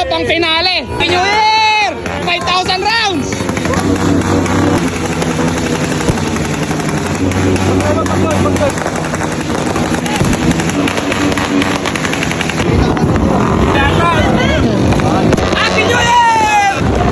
pang finale. Happy New Year! 5,000 rounds! Happy New Year!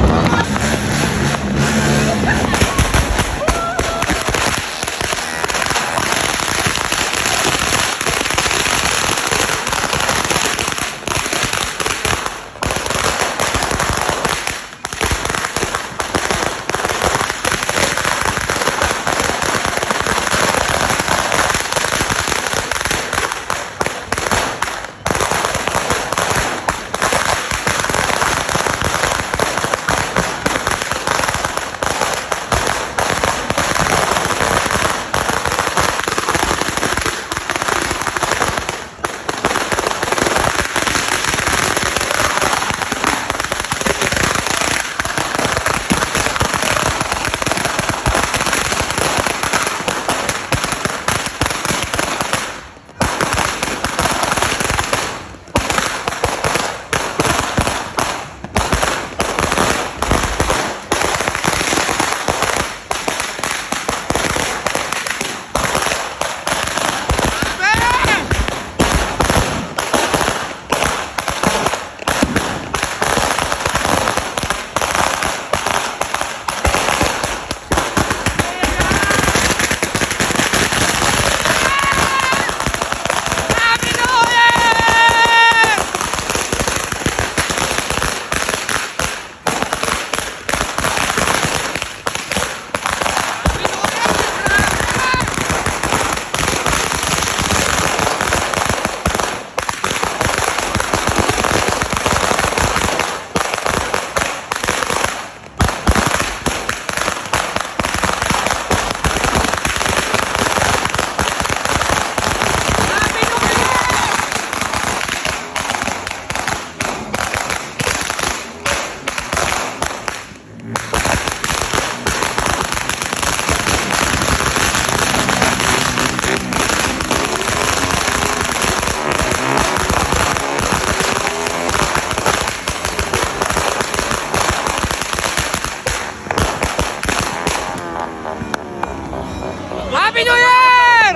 Happy New Year!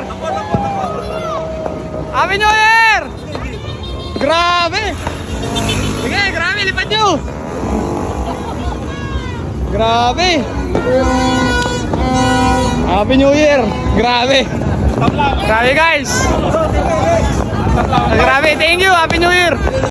Happy New Year! Grabe! Sige, grabe, lipat nyo! Grabe! Happy New Year! Grabe! Grabe guys! Grabe, thank you! Happy New Year!